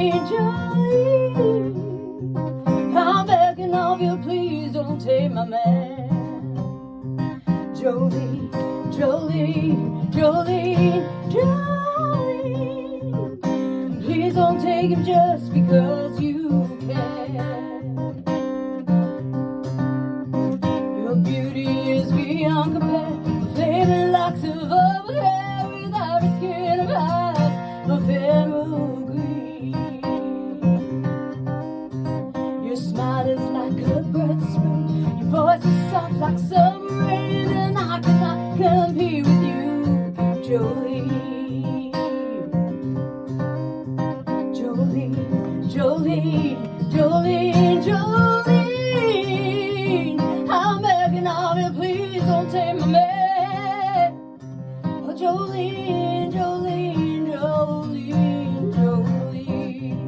Jolene, I'm begging of you, please don't take my man. Jolene, Jolene, Jolene, Jolene, please don't take him just because you can. Your beauty is beyond compare, flaming locks of overhair with ivory skin of eyes of emerald green. Your smile is like a breath of spring, your voice is soft like summer rain, and I cannot compete with you, Jolene. Jolene, Jolene, Jolene, Jolene, I'm begging of you, please don't take my man. Oh, Jolene, Jolene, Jolene, Jolene,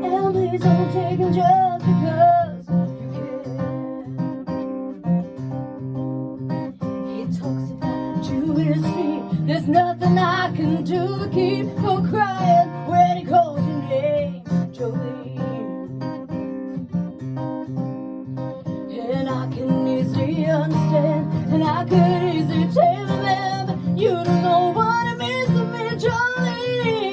and please don't take him just because you can. He talks about you in his feet, there's nothing I can do to keep from crying when he calls your name, Jolene. And I can easily understand, and I could easily tell a man, but you don't know what it means to me, Jolene.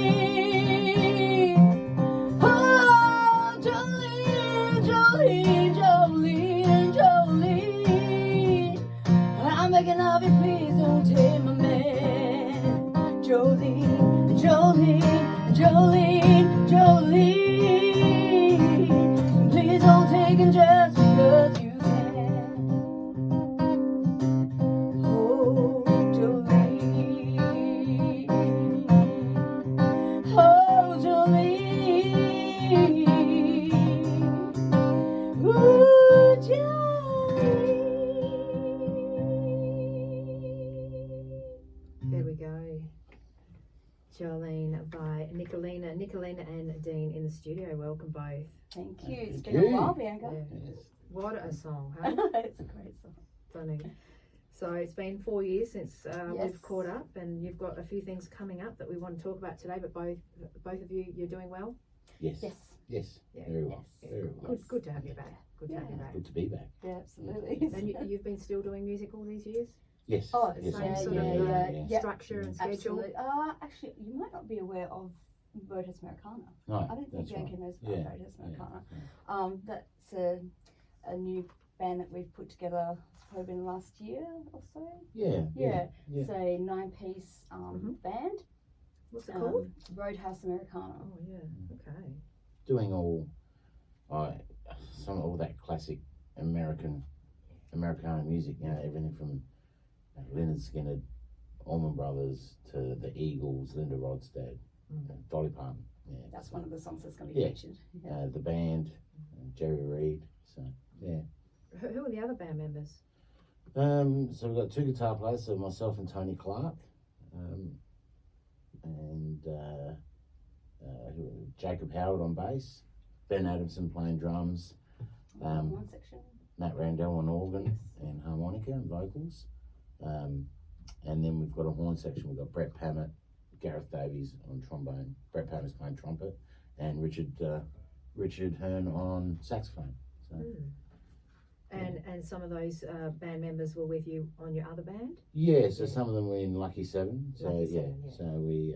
Oh, Jolene, Jolene, Jolene, Jolene, I'm begging of you, please don't take my man. Jolene, Jolene, Jolene, Jolene, please don't take him just because you can. Oh, Jolene, oh, Jolene, ooh, Jolene. There we go. Jolene by Nicolina. Nicolina and Dean in the studio. Welcome both. Thank you. It's Thank been a you. while, Bianca. Yes. What a song, huh? It's a great song. Stunning. So it's been 4 years since Yes. we've caught up, and you've got a few things coming up that we want to talk about today. But both of you, you're doing well. Yes. Yes. Yes. Yeah. Very well. Yes. Very well. Good to have you back. Good to have you back. Good to be back. Yeah, absolutely. And you've been still doing music all these years. Yes. Oh, yes, same yeah, sort yeah, of yeah, yeah. structure and schedule. Absolutely. Actually, you might not be aware of Guitarist Americana. No, I don't think that's Bianca right. knows about Yeah, Guitarist Americana. yeah. That's a new band that we've put together probably in the last year or so. Yeah. Yeah. Yeah. It's a 9-piece band. What's it called? Roadhouse Americana. Oh yeah. Okay. Doing all that classic Americana music. You know, everything from Lynyrd Skynyrd, Allman Brothers to the Eagles, Linda Ronstadt, Dolly Parton. Yeah. That's one of the songs that's going to be Yeah. featured. The band, Jerry Reed. So yeah. Who are the other band members? So we've got two guitar players, so myself and Tony Clark, and Jacob Howard on bass, Ben Adamson playing drums, One section. Matt Randell on organ and harmonica and vocals, and then we've got a horn section. We've got Brett Pammett, Gareth Davies on trombone, Brett Pammett's playing trumpet, and Richard Hearn on saxophone. So. And some of those band members were with you on your other band? Yeah, so some of them were in Lucky Seven. So Lucky yeah, Seven, yeah. so we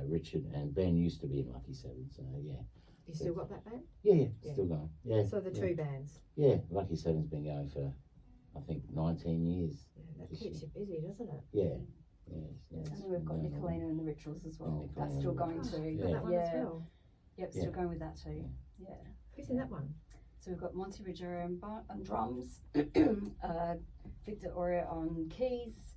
Richard and Ben used to be in Lucky Seven. So yeah. You still got that band? Yeah, Yeah. still going. Yeah. So the two bands. Yeah, Lucky Seven's been going for I think 19 years. Yeah, that this keeps you busy, doesn't it? Yeah. Yeah. And then we've got Nicolina and the Rituals as well. Oh, That's still going Oh, too. you've got that one as well. Yep, Yeah. still going with that too. Yeah. Who's in that one? So we've got Monty Ruggiero on drums, Victor Aurea on keys,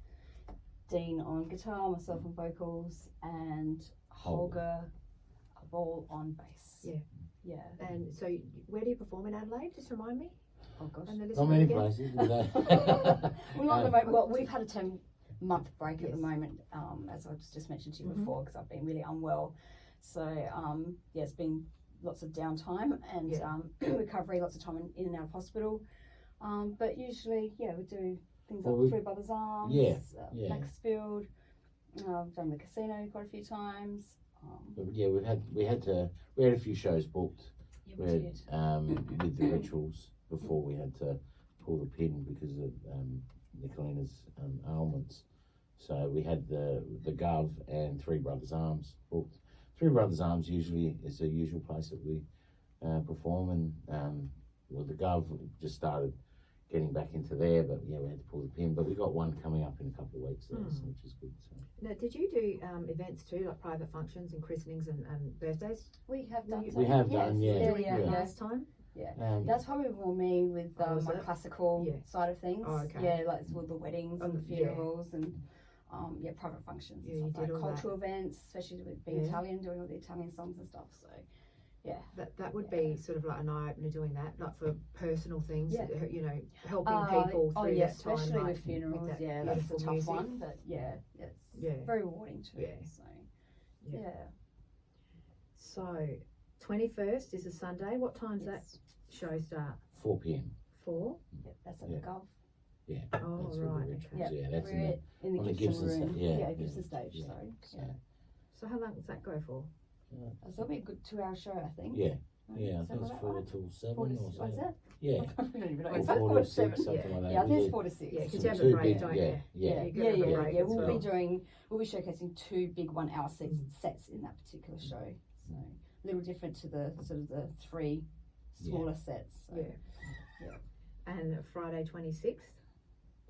Dean on guitar, myself on vocals, and Holger Ball on bass. Yeah. Yeah. And so where do you perform in Adelaide? Just remind me. Oh gosh. And the Not listener many again. places. Well, not at the moment. Well, we've had a 10-month break at the Yes. moment, as I've just mentioned to you Mhm. before, because I've been really unwell. So yeah, it's been lots of downtime and recovery, lots of time in and out of hospital. But usually, yeah, we do things Well, like Three Brothers Arms, yeah. Maxfield. I've done the casino quite a few times. But yeah, we had a few shows booked. Yeah, We we had, did. with the rituals before we had to pull the pin because of Nicolina's ailments. So we had the Gov and Three Brothers Arms booked. Three Brothers Arms usually is the usual place that we perform, and well, the Gov just started getting back into there, but yeah, we had to pull the pin. But we got one coming up in a couple of weeks there, so, which is good. So. Now, did you do events too, like private functions and christenings and birthdays? We have done. We have done, yeah. Doing that last time? Yeah. That's probably more me with was my it? classical side of things. Oh, okay. Yeah, like with the weddings and the funerals and private functions Yeah, and you stuff did like all cultural events, especially with being Italian, doing all the Italian songs and stuff. So yeah. That would be sort of like an eye opener doing that, like for personal things, Yeah. you know, helping people through that time. especially like, with funerals. that Yeah, that's a beautiful tough music. one, but it's very rewarding too. Yeah. So Yeah. yeah. So, 21st is a Sunday. What time's that show start? 4 p.m. 4? Yep, that's at Yeah. the Gov. Yeah. Oh, that's with right, the rituals. okay. Yeah, that's We're in the on the Gibson Gibson room. sta- yeah, Gibson stage. yeah. Sorry. So, Yeah. So, how long does that go for? So it'll be a good 2-hour show, I think. yeah, Right? yeah. I Is think that it's right? 4 till 7 4 to or 6. something. Is it? Yeah. I don't even know. Or Is that 4 4 to to 6, 7? something like that. Yeah, I We think it's did 4 to 6. Yeah, 'cause some you have a two break, big- don't yeah, you? yeah. You get a break as We'll well. be showcasing 2 big 1-hour sets in that particular show. So a little different to the sort of the 3 smaller sets. So. Yeah. And Friday 26th?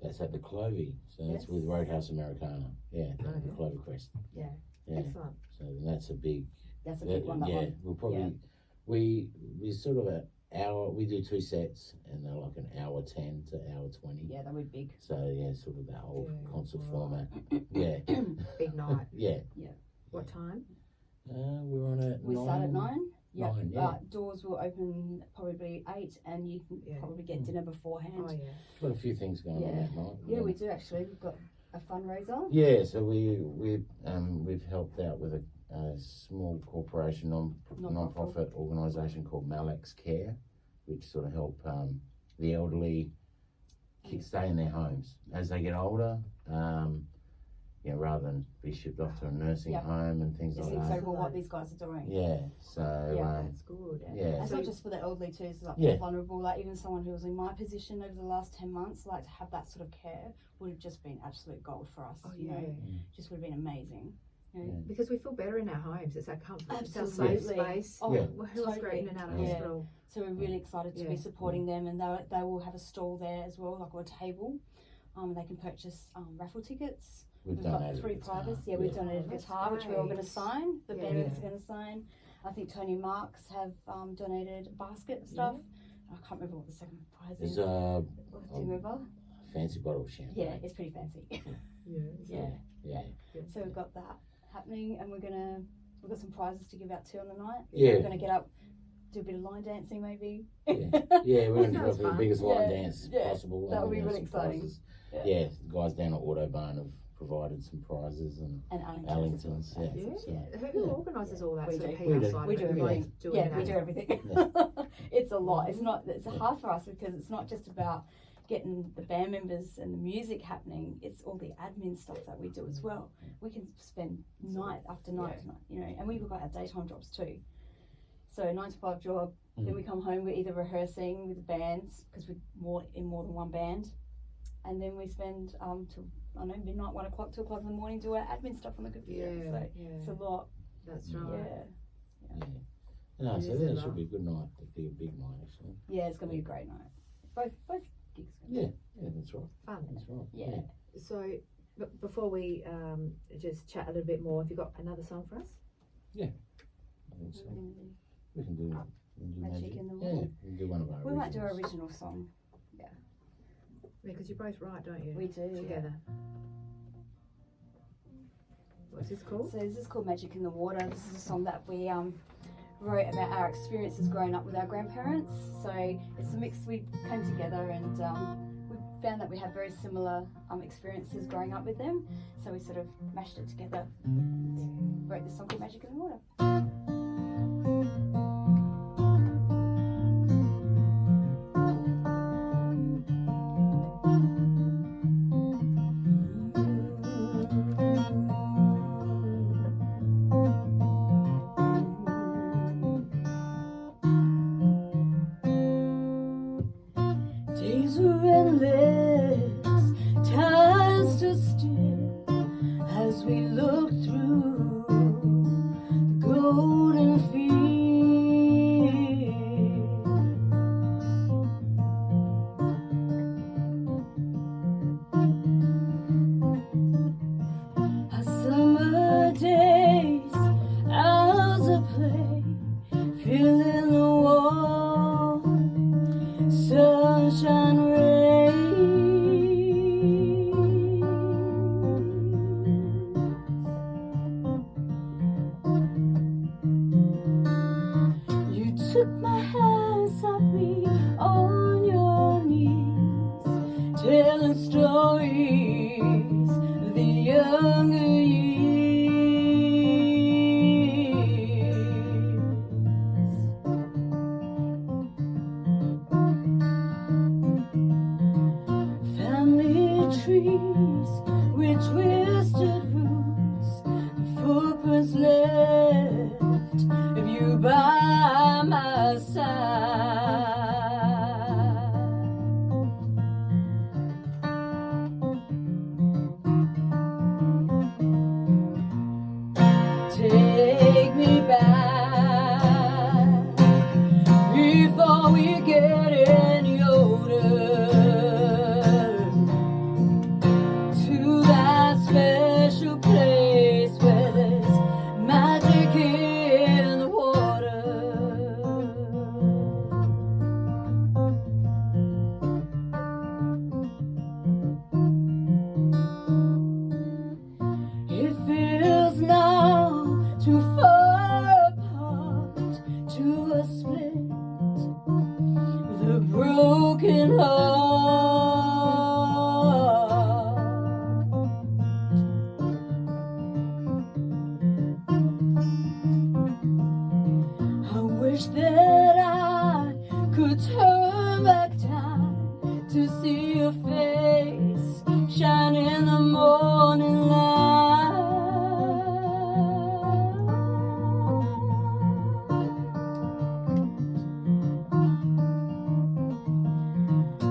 That's at the Clovey, so that's with Roadhouse Americana. Yeah, down at the Clover Crest. Yeah. Yeah. Excellent. So that's a big. That's a big one. That yeah, one. we'll probably we sort of an hour. We do 2 sets, and they're like an hour 10 to hour 20. Yeah, that would be big. So yeah, sort of that whole concert right. format. Yeah. Big night. Yeah. What time? We're on at We 9. start at 9. Yeah. 9, yeah. Doors will open probably 8, and you can probably get dinner beforehand. Oh, yeah. Got a few things going on that night. Yeah, we do actually. We've got a fundraiser. Yeah, so we've helped out with a small corporation non-profit organisation called Malex Care, which sort of help the elderly stay in their homes as they get older. Rather than be shipped off to a nursing home and things It's like that. incredible what these guys are doing. Yeah, so That's good. yeah. It's not just for the elderly too, it's like for the vulnerable, like even someone who was in my position over the last 10 months, like to have that sort of care would have just been absolute gold for us. You know, just would have been amazing. You know? Because we feel better in our homes. It's our comfort. It's our Absolutely. safe space. Oh, Who else great in and out of hospital? So we're really excited to be supporting them, and they will have a stall there as well, like, or a table. They can purchase raffle tickets. We've got 3 prizes. Yeah, we've donated a guitar, which we're all going to sign. The band is going to sign. I think Tony Marks have donated a basket of stuff. I can't remember what the second prize is. There's Do you remember? fancy bottle of champagne. Yeah, it's pretty fancy. Yeah. So we've got that happening, and we've got some prizes to give out too on the night. Yeah. So we're going to get up, do a bit of line dancing maybe. Yeah, we're going to go for the biggest line Yeah. dance Yeah. possible. That would be and really some exciting. prizes. Yeah. The guys down at Autobahn have provided some prizes and Allington's. Allingtons. Who organises all that We sort do. of We PR do. side? We do everything. Doing We do everything. It's a lot. It's hard for us because it's not just about getting the band members and the music happening. It's all the admin stuff that we do as well. We can spend night after night, and we've got our daytime jobs too. So 9 to 5 job. Then we come home. We're either rehearsing with the bands because we're in more than one band, and then we spend till midnight, 1 o'clock, 2 o'clock in the morning, do our admin stuff on the computer. So it's a lot. That's right. No, so that should be a good night. It'll be a big night actually. Yeah, it's gonna be a great night. Both gigs. Yeah, that's right. Fun. That's right. Yeah. So, before we just chat a little bit more, have you got another song for us? I think so. We can do Magic in the Yeah, Water. we can do one of our We might do our originals. original song. Yeah, because you both write, don't you? We do. Together. What's this called? So this is called Magic in the Water. This is a song that we wrote about our experiences growing up with our grandparents. So it's a mix. We came together and we found that we had very similar experiences growing up with them. So we sort of mashed it together and wrote this song called Magic in the Water. feeling the warm sunshine rays. You took my hand, sat me on your knees, telling stories of the younger years. Family trees with twisted roots, footprints left of you by my side. Take me back before we get any older, to that special place where there's magic in the water. It feels now too far apart to a split, the broken heart. I wish that I could turn back time to see your face shine in the morning light.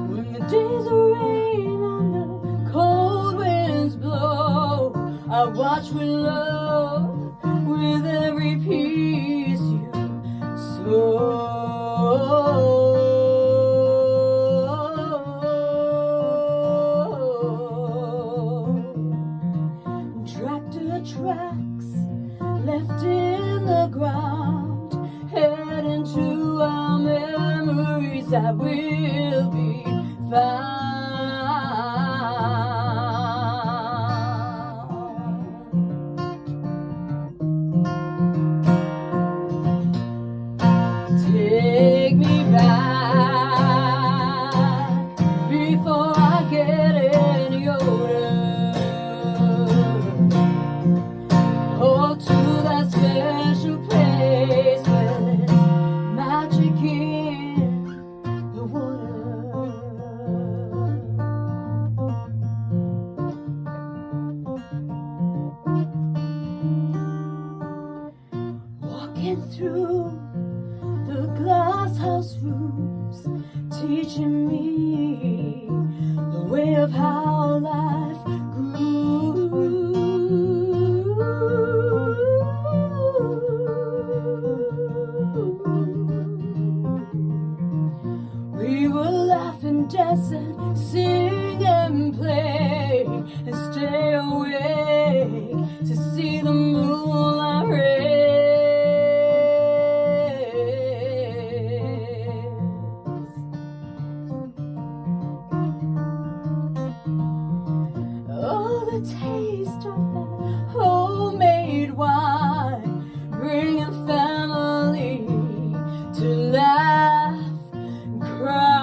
When the days are rain and the cold winds blow, I watch with love with every piece you sow. Tractor tracks left in the ground, head into our memories that will be found. Take me back before I get any older, oh, to that special place where there's magic in the water. Walking through the glass house rooms, teaching me the way of how life grew. We will laugh and dance and sing and play and stay awake to see the moonlight rays. Oh, the taste of that homemade wine, bringing family to laugh and cry.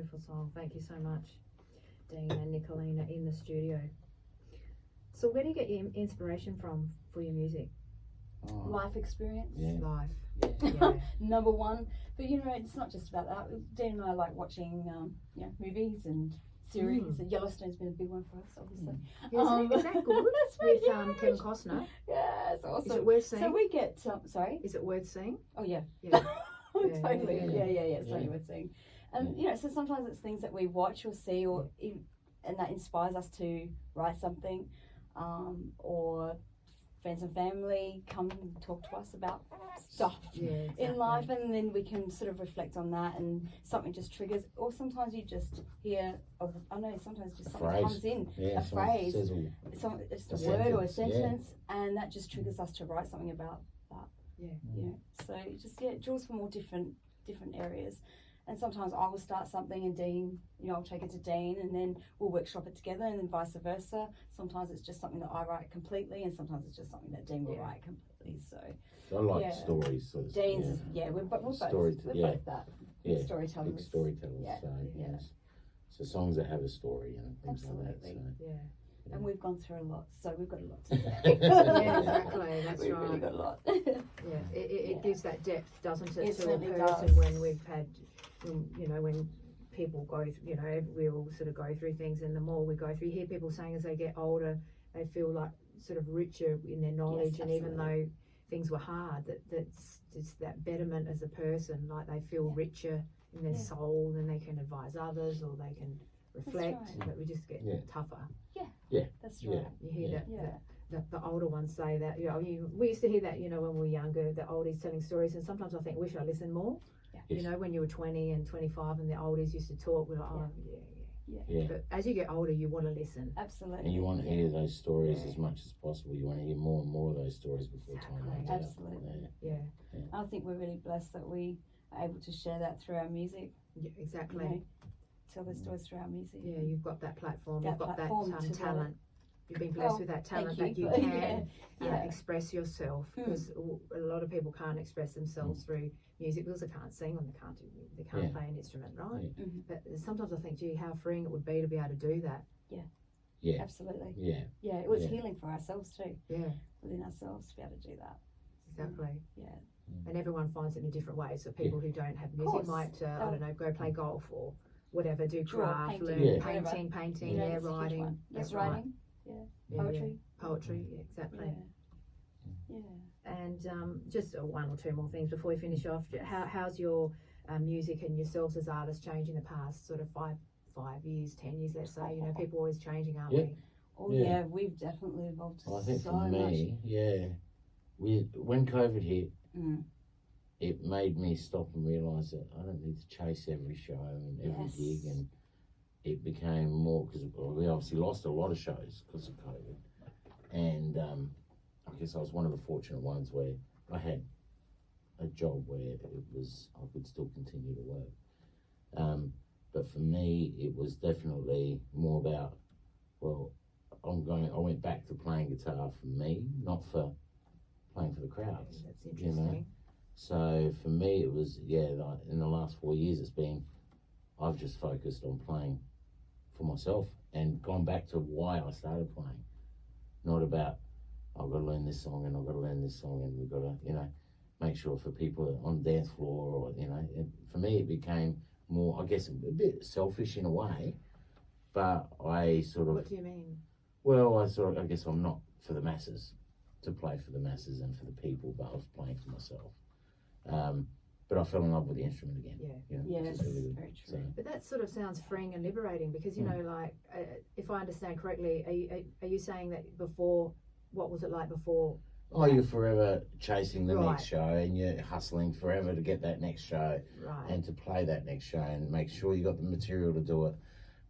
beautiful song. Thank you so much, Dean and Nicolina in the studio. So where do you get your inspiration from for your music? Oh, Life experience. Yeah. Life. Yeah. Yeah. Number one. But you know, it's not just about that. Dean and I like watching movies and series. And Yellowstone's been a big one for us, obviously. Is that good? That's right, With Kevin Costner. Yeah, it's awesome. Is it worth seeing? So we get sorry. Is it worth seeing? Oh yeah. Yeah. Totally. yeah. It's totally worth seeing. And you know, so sometimes it's things that we watch or see, and that inspires us to write something, or friends and family come and talk to us about stuff in life, and then we can sort of reflect on that, and something just triggers. Or sometimes you just hear, sometimes just something comes in, a phrase, just a word or a sentence, and that just triggers us to write something about that. Yeah. You know, so it draws from all different areas. And sometimes I will start something and Dean, I'll take it to Dean and then we'll workshop it together, and then vice versa. Sometimes it's just something that I write completely, and sometimes it's just something that Dean will write completely. So I like stories. So Dean's we're both that. Yeah, storytellers. big storytellers. Yeah. So songs that have a story and things like that. Absolutely. So. And we've gone through a lot, so we've got a lot to say. Yeah, exactly. That's We've right. really got a lot. It gives that depth, doesn't it, to a certainly person does. when we've had, when people go, we all sort of go through things, and the more we go through, you hear people saying as they get older, they feel like sort of richer in their knowledge, and even though things were hard, that's just that betterment as a person, like they feel richer in their soul, and they can advise others, or they can reflect, but we just get tougher. That's right. You hear that the older ones say that, we used to hear that, when we were younger, the oldies telling stories, and sometimes I think, wish I listened more. When you were 20 and 25 and the oldies used to talk, we're like, but as you get older, you want to listen. Absolutely. And you want to hear those stories as much as possible. You want to hear more and more of those stories before time runs out. Absolutely. I think we're really blessed that we are able to share that through our music. Yeah, exactly. Tell the stories through our music. Yeah, you've got that platform. You've got that to talent. You've been blessed with that talent that you can express yourself, because a lot of people can't express themselves through music because they can't sing, and they can't play an instrument, right? But sometimes I think, gee, how freeing it would be to be able to do that. Yeah. Absolutely. Yeah. It was healing for ourselves too. Yeah. Within ourselves to be able to do that. Exactly. Yeah. And everyone finds it in a different way. So people who don't have music might, go play golf or whatever, do craft, learn painting, writing. Yes, writing. Poetry, exactly. And just one or two more things before we finish off. How's your music and yourselves as artists changed in the past sort of 5 years, 10 years, let's say? People are always changing, aren't we? Oh yeah, we've definitely evolved Well, I think so for me, when COVID hit, it made me stop and realise that I don't need to chase every show and every gig, and it became more, because we obviously lost a lot of shows because of COVID, and I guess I was one of the fortunate ones where I had a job where I could still continue to work. But for me, it was definitely more about, I went back to playing guitar for me, not for playing for the crowds. That's interesting. So for me, it was, like in the last 4 years, I've just focused on playing for myself and gone back to why I started playing. Not about, I've got to learn this song and I've got to learn this song and we've got to, make sure for people on the dance floor, or, for me it became more, I guess, a bit selfish in a way, but I sort of... What do you mean? Well, I guess I'm not for the masses, to play for the masses and for the people, but I was playing for myself. But I fell in love with the instrument again. Yes, really very true. So. But that sort of sounds freeing and liberating, because, if I understand correctly, are you saying that before, what was it like before? Oh, you're forever chasing the next show, and you're hustling forever to get that next show and to play that next show and make sure you got the material to do it.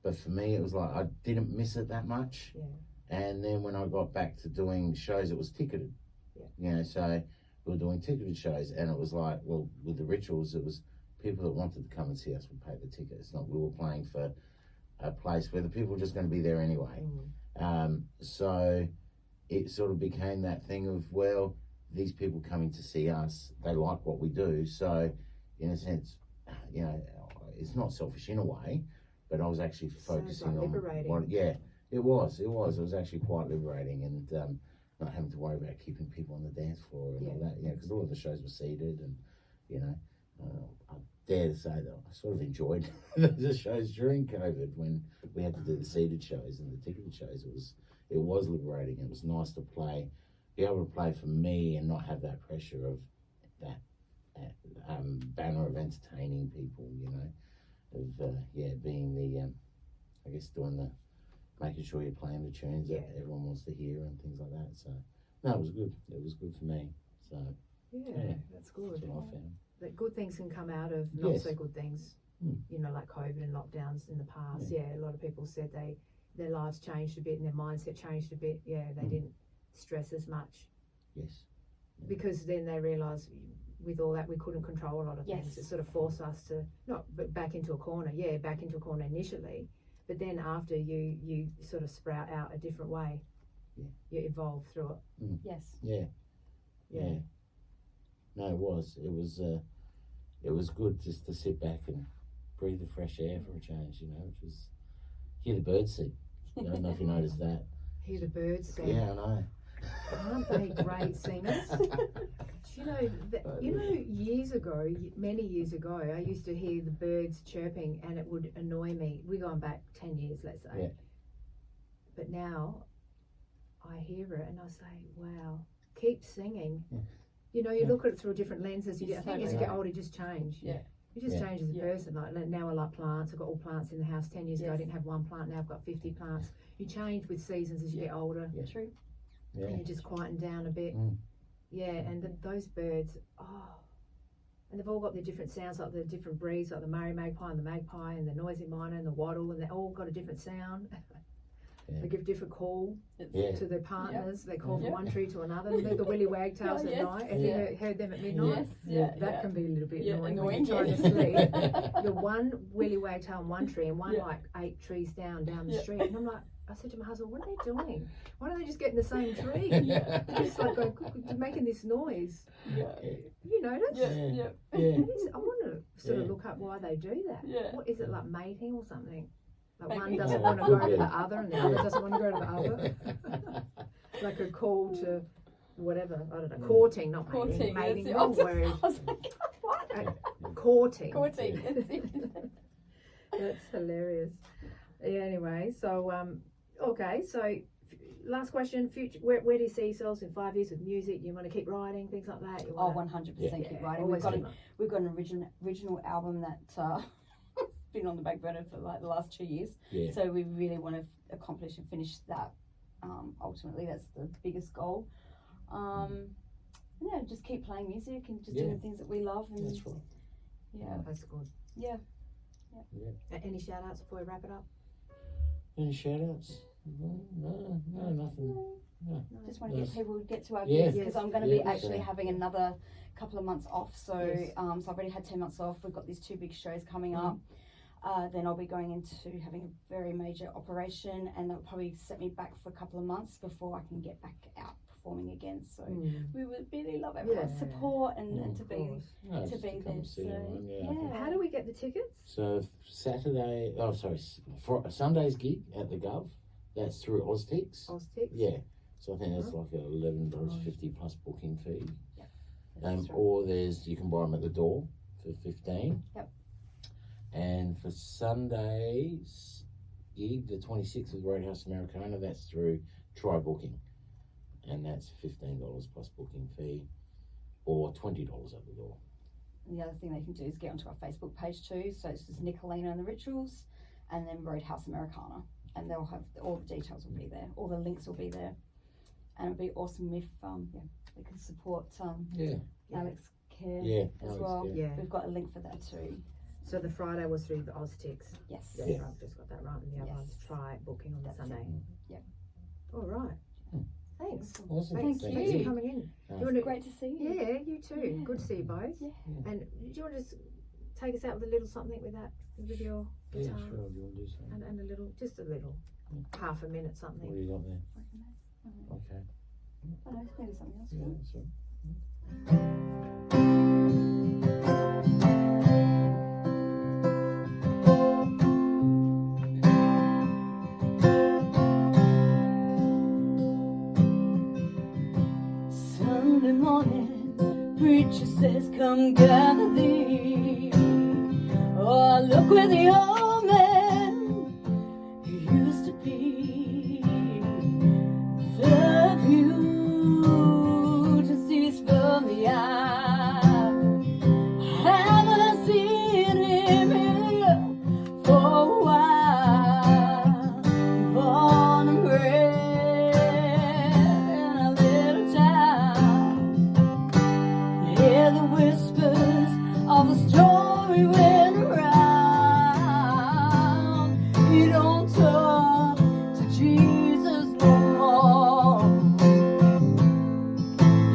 But for me, it was like I didn't miss it that much. And then when I got back to doing shows, it was ticketed. So we were doing ticketed shows, and it was like, well, with the Rituals, it was people that wanted to come and see us would pay the ticket. It's not we were playing for a place where the people were just going to be there anyway. So it sort of became that thing of, well, these people coming to see us, they like what we do. So in a sense, it's not selfish in a way, but I was actually focusing like on liberating. It was actually quite liberating, and not having to worry about keeping people on the dance floor and all that, because all of the shows were seated, and I dare to say that I sort of enjoyed the shows during COVID when we had to do the seated shows and the ticketed shows. It was liberating. It was nice to be able to play for me and not have that pressure of that banner of entertaining people, of being the making sure you're playing the tunes that everyone wants to hear and things like that. So no, it was good. It was good for me. So that's good. that's what I found. That good things can come out of not Yes. so good things. Like COVID and lockdowns in the past. A lot of people said their lives changed a bit and their mindset changed a bit. They didn't stress as much. Yes. Because then they realised with all that we couldn't control a lot of things. It sort of forced us to back into a corner. Back into a corner initially, but then after you sort of sprout out a different way. You evolve through it. Yes. Yeah. No, it was good just to sit back and breathe the fresh air for a change, which was hear the birds sing. I don't know if you noticed that. Hear the birds sing. Yeah, I know. Aren't they great singers? Many years ago, I used to hear the birds chirping and it would annoy me. We're going back 10 years, let's say. Yeah. But now I hear it and I say, wow, keep singing. You look at it through different lenses. I think as you get older, you just change. Yeah. You just change as a person. Like now I like plants. I've got all plants in the house. 10 years ago I didn't have one plant. Now I've got 50 plants. You change with seasons as you get older. Yeah. True. Yeah. And you just quieten down a bit. And those birds, and they've all got their different sounds, like the different breeds, like the Murray magpie and the magpie and the noisy miner and the wattle, and they all got a different sound. They give different call to their partners. They call from one tree to another. The willy wagtails at night. Have you heard them at midnight? That can be a little bit annoying when you're trying to sleep. The one willy wagtail on one tree and one like 8 trees down the street. And I'm like, I said to my husband, what are they doing? Why don't they just get in the same tree? They're just like making this noise. That's I want to sort of look up why they do that. What is it, like mating or something? Like one doesn't want to go to the other and the other doesn't want to go to the other. Like a call to whatever, I don't know, courting, not mating. Mating, wrong word. I was like, what? Courting. Courting. That's hilarious. Anyway, so so last question, future, where do you see yourselves in 5 years with music? You want to keep writing, things like that? 100% keep writing. We've got an original album that been on the back burner for like the last 2 years. So we really want to accomplish and finish that. Ultimately, that's the biggest goal. Just keep playing music and just doing things that we love. And that's right. Yeah, that's good. Yeah. Any shout outs before we wrap it up? Any shout outs? No, nothing. No. Just want to get people to get to our gigs because I'm going to be actually sure. having another couple of months off. So so I've already had 10 months off. We've got these 2 big shows coming up. Then I'll be going into having a very major operation, and that'll probably set me back for a couple of months before I can get back out performing again. So we would really love everyone's support and to be there. So, How do we get the tickets? So for Sunday's gig at the Gov, that's through Oztix. Yeah. So I think that's like $11.50 plus booking fee. Or you can buy them at the door for $15. Yep. And for Sunday's gig, the 26th with Roadhouse Americana, that's through Try Booking. And that's $15 plus booking fee, or $20 at the door. And the other thing they can do is get onto our Facebook page too. So it's just Nicolina and the Rituals, and then Roadhouse Americana. And they'll have all the details will be there. All the links will be there. And it'd be awesome if we can support Alex Care as well. We've got a link for that too. So the Friday was through the Oztix. Yes. I've just got that right. And the other one's Try Booking on the Sunday. All right. Thanks. Awesome. Thank you. Thanks for coming in. Great to see you. Yeah, you too. Good to see you both. And do you want to just take us out with a little something with your guitar? Yeah, sure. Do you want to do something? And just a little, half a minute something. What do you got there? Okay. I don't know, maybe something else. Yeah, that's all. She says, come gather thee. Oh, look where the old man who used to be. The view to cease from the eye. Haven't seen him here for a while. Born and bred in a little town. Hear the whispers of the story went around. You don't talk to Jesus no more.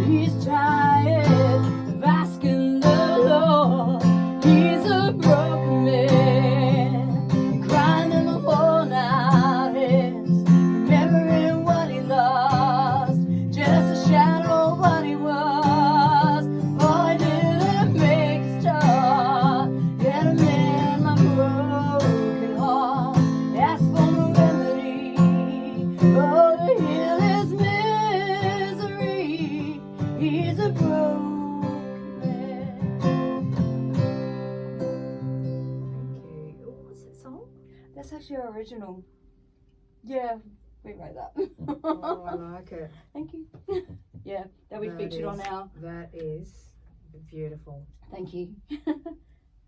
He's tired of asking the Lord. He's a broken man, grinding the worn out hands, remembering what he lost, just a shadow of what he was. Oh, I didn't make a start, yet I mend my broken heart. Ask for no remedy, oh, to heal his misery. He's a broken man. Thank you. Oh, what's that song? That's actually our original. Yeah, we wrote that. Oh, I like it. Thank you. Yeah, that we That featured on is- our. That is beautiful. Thank you.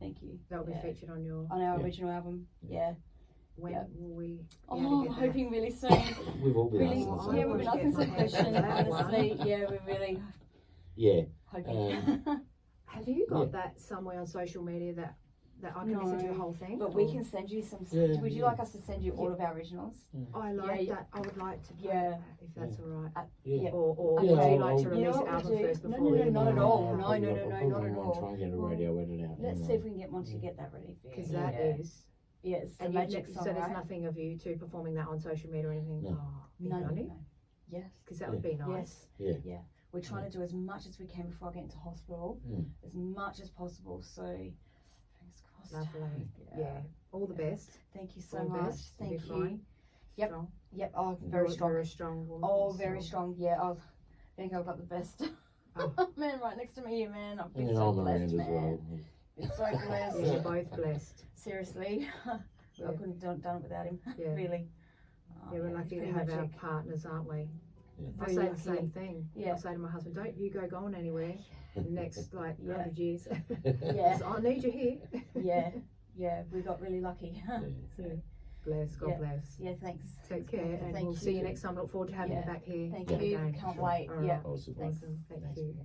Thank you. That will be Yeah. featured on your. On our Yeah. original album. Yeah. When Yep. will we? be Oh, able I'm to get that? hoping really soon. We've all been Really, asking the Oh, same yeah, we've been question. asking some Get my hands on questions. that one. Honestly, yeah, we're really Yeah, hoping. Have you got Yeah. that somewhere on social media that I can listen to the No, whole thing? But we Or- can send you some. Yeah, Would you yeah. like us to send you all of our originals? Oh, I like Yeah, that. I would like to. Play Yeah. that, if that's all right. yeah. Yeah. Or Yeah, would you I'll- like to I'll- release You know the what album we'll do? first No, before? no, we- not at all. I'll No, probably- no, I'll no, probably not at wanna all. Try and get a radio edit out. Let's and, see if we can get one to get that ready for you. Because that yeah. is. Yeah, it's the And magic so song, there's right? nothing of you two performing that on social media or anything. No. Oh, No, no, funny. no. Yes. Because that would be nice. Yes. We're trying to do as much as we can before I get into hospital, as much as possible. So, fingers crossed. Lovely. Yeah. All the best. Thank you so All the much. best. You'll be Thank you. fine. Yep. Strong. Yep. Oh, You're very a strong. Very strong woman. Oh, very strong. Yeah. I think I've got the best. Oh. Man, right next to me here, man. I've And been then so I'm blessed, around as man. well. Been so blessed. Yeah, you're both blessed. Seriously, I Yeah. couldn't have done it without him. Yeah. Really. Yeah, we're it's lucky to pretty have our magic. partners, aren't we? Yeah. I Very say the lucky. same thing. Yeah. I say to my husband, don't you go going anywhere the next like Yeah. 100 years. Yeah. So I need you here. Yeah. We got really lucky. So, bless, God Yeah. bless. Yeah. Thanks. Take care, and Thank we'll see you you. next time. Look forward to having Yeah. you back here. Thank again. you. Can't wait. All right. Yeah. Awesome. Thanks. Awesome. Thank Thanks. you.